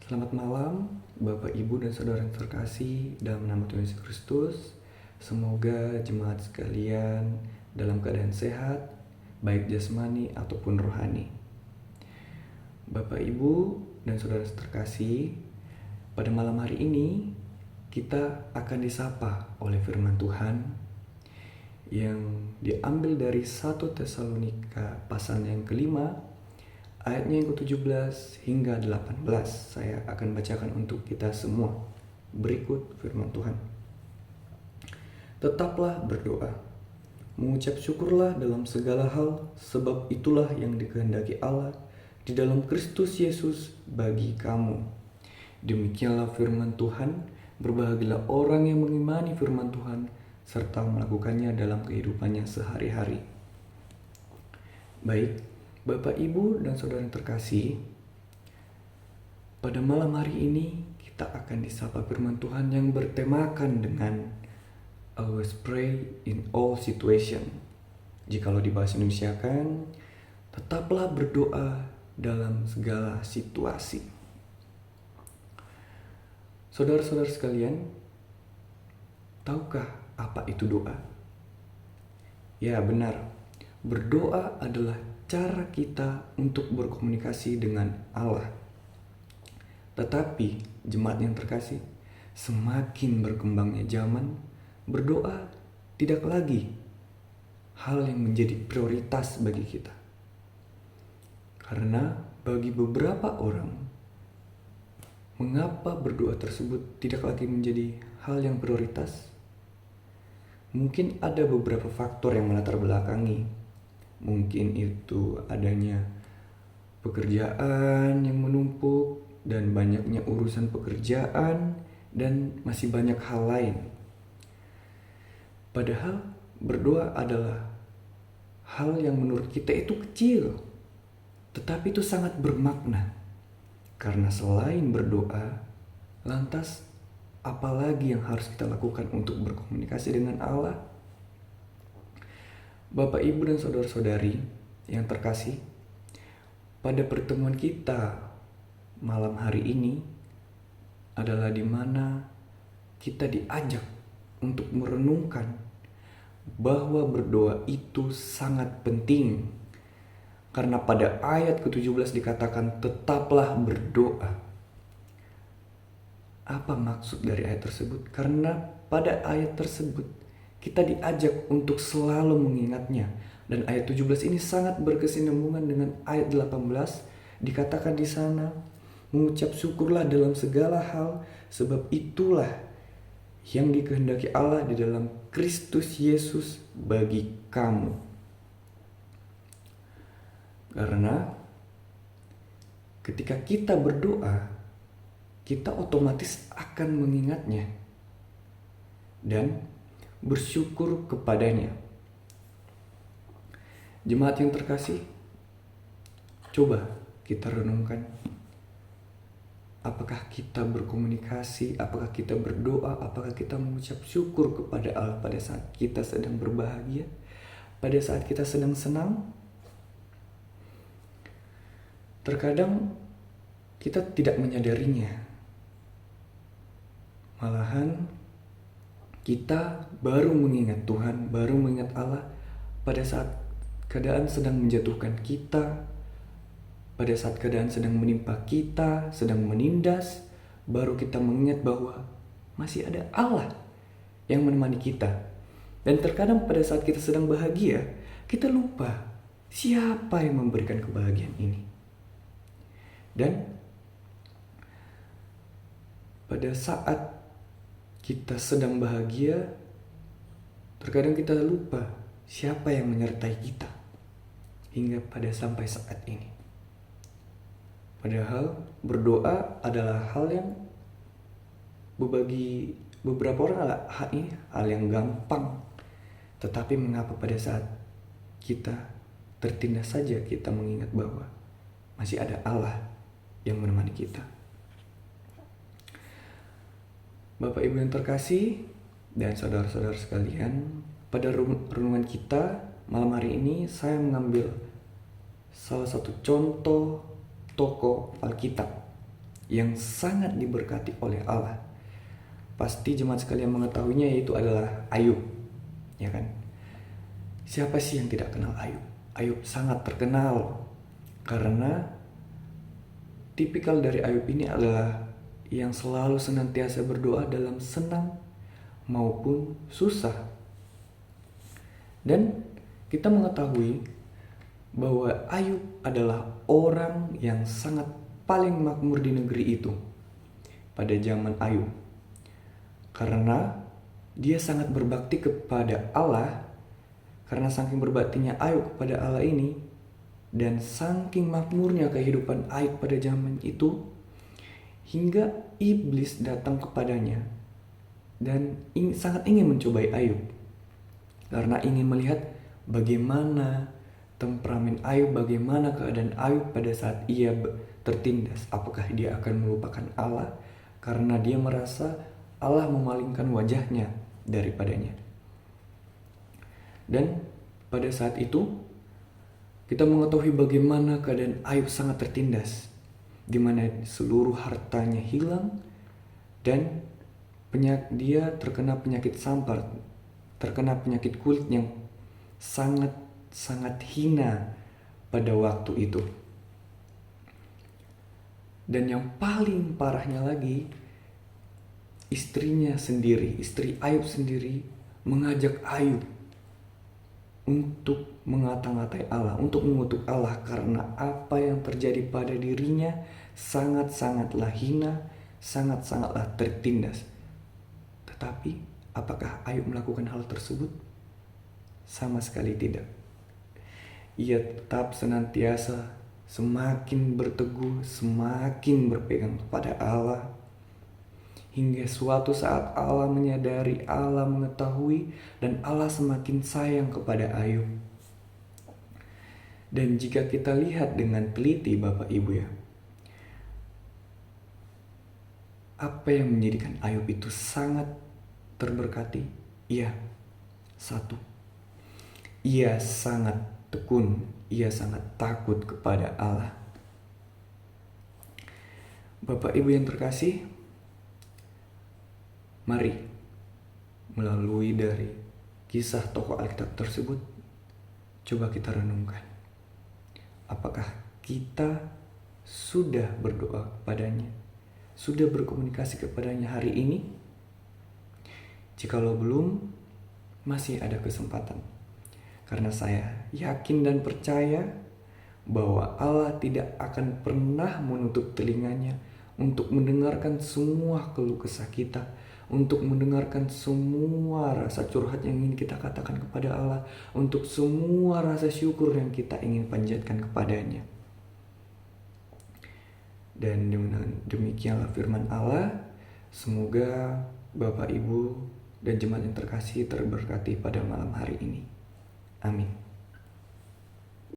Selamat malam, Bapak, Ibu, dan Saudara yang terkasih dalam nama Tuhan Yesus Kristus. Semoga jemaat sekalian dalam keadaan sehat, baik jasmani ataupun rohani. Bapak, Ibu, dan Saudara terkasih, pada malam hari ini kita akan disapa oleh firman Tuhan yang diambil dari 1 Tesalonika pasal yang kelima, ayatnya yang ke-17 hingga 18. Saya akan bacakan untuk kita semua. Berikut firman Tuhan. Tetaplah berdoa. Mengucap syukurlah dalam segala hal, sebab itulah yang dikehendaki Allah di dalam Kristus Yesus bagi kamu. Demikianlah firman Tuhan. Berbahagialah orang yang mengimani firman Tuhan serta melakukannya dalam kehidupannya sehari-hari. Baik, Bapak, Ibu, dan Saudara yang terkasih, pada malam hari ini kita akan disapa firman Tuhan yang bertemakan dengan always pray in all situation. Jikalau dibahasa Indonesiakan, tetaplah berdoa dalam segala situasi. Saudara-saudara sekalian, tahukah apa itu doa? Ya, benar. Berdoa adalah cara kita untuk berkomunikasi dengan Allah. Tetapi jemaat yang terkasih, semakin berkembangnya zaman, berdoa tidak lagi hal yang menjadi prioritas bagi kita. Karena bagi beberapa orang, mengapa berdoa tersebut tidak lagi menjadi hal yang prioritas? Mungkin ada beberapa faktor yang melatar belakangi. Mungkin itu adanya pekerjaan yang menumpuk dan banyaknya urusan pekerjaan dan masih banyak hal lain. Padahal berdoa adalah hal yang menurut kita itu kecil, tetapi itu sangat bermakna. Karena selain berdoa, lantas apalagi yang harus kita lakukan untuk berkomunikasi dengan Allah? Bapak, Ibu, dan Saudara-saudari yang terkasih, pada pertemuan kita malam hari ini adalah di mana kita diajak untuk merenungkan bahwa berdoa itu sangat penting. Karena pada ayat ke-17 dikatakan tetaplah berdoa. Apa maksud dari ayat tersebut? Karena pada ayat tersebut kita diajak untuk selalu mengingatnya. Dan ayat 17 ini sangat berkesinambungan dengan ayat 18. Dikatakan di sana, mengucap syukurlah dalam segala hal, sebab itulah yang dikehendaki Allah di dalam Kristus Yesus bagi kamu. Karena ketika kita berdoa, kita otomatis akan mengingatnya dan bersyukur kepadanya. Jemaat yang terkasih, coba kita renungkan. Apakah kita berkomunikasi, apakah kita berdoa, apakah kita mengucap syukur kepada Allah pada saat kita sedang berbahagia, pada saat kita sedang senang? Terkadang kita tidak menyadarinya. Malahan kita baru mengingat Tuhan, baru mengingat Allah pada saat keadaan sedang menjatuhkan kita, pada saat keadaan sedang menimpa kita, sedang menindas, baru kita mengingat bahwa masih ada Allah yang menemani kita. Dan terkadang pada saat kita sedang bahagia, kita lupa siapa yang memberikan kebahagiaan ini. Dan pada saat kita sedang bahagia, terkadang kita lupa siapa yang menyertai kita hingga pada sampai saat ini. Padahal berdoa adalah hal yang bagi beberapa orang adalah hal yang gampang. Tetapi mengapa pada saat kita tertindas saja kita mengingat bahwa masih ada Allah yang menemani kita. Bapak, Ibu yang terkasih dan saudara-saudara sekalian, pada renungan kita malam hari ini saya mengambil salah satu contoh tokoh Alkitab yang sangat diberkati oleh Allah. Pasti jemaat sekalian mengetahuinya, yaitu adalah Ayub, ya kan? Siapa sih yang tidak kenal Ayub? Ayub sangat terkenal karena tipikal dari Ayub ini adalah yang selalu senantiasa berdoa dalam senang maupun susah. Dan kita mengetahui bahwa Ayub adalah orang yang sangat paling makmur di negeri itu pada zaman Ayub. Karena dia sangat berbakti kepada Allah. Karena saking berbaktinya Ayub kepada Allah ini, dan saking makmurnya kehidupan Ayub pada zaman itu, hingga iblis datang kepadanya dan sangat ingin mencobai Ayub. Karena ingin melihat bagaimana temperamen Ayub, bagaimana keadaan Ayub pada saat ia tertindas. Apakah dia akan melupakan Allah karena dia merasa Allah memalingkan wajahnya daripadanya. Dan pada saat itu kita mengetahui bagaimana keadaan Ayub sangat tertindas, di mana seluruh hartanya hilang dan dia terkena penyakit sampar, terkena penyakit kulit yang sangat hina pada waktu itu. Dan yang paling parahnya lagi, istrinya sendiri, istri Ayub sendiri mengajak Ayub untuk mengata-ngatai Allah, untuk mengutuk Allah karena apa yang terjadi pada dirinya sangat-sangatlah hina, sangat-sangatlah tertindas. Tetapi apakah Ayub melakukan hal tersebut? Sama sekali tidak. Ia tetap senantiasa semakin berteguh, semakin berpegang kepada Allah. Hingga suatu saat Allah menyadari, Allah mengetahui, dan Allah semakin sayang kepada Ayub. Dan jika kita lihat dengan teliti Bapak Ibu ya, apa yang menjadikan Ayub itu sangat terberkati? Iya, satu, ia sangat tekun, ia sangat takut kepada Allah. Bapak Ibu yang terkasih, mari melalui dari kisah tokoh Alkitab tersebut, coba kita renungkan. Apakah kita sudah berdoa kepadanya? Sudah berkomunikasi kepadanya hari ini? Jikalau belum, masih ada kesempatan. Karena saya yakin dan percaya bahwa Allah tidak akan pernah menutup telinganya untuk mendengarkan semua keluh kesah kita, untuk mendengarkan semua rasa curhat yang ingin kita katakan kepada Allah, untuk semua rasa syukur yang kita ingin panjatkan kepadanya. Dan dengan demikianlah firman Allah. Semoga Bapak Ibu dan jemaat yang terkasih terberkati pada malam hari ini. Amin.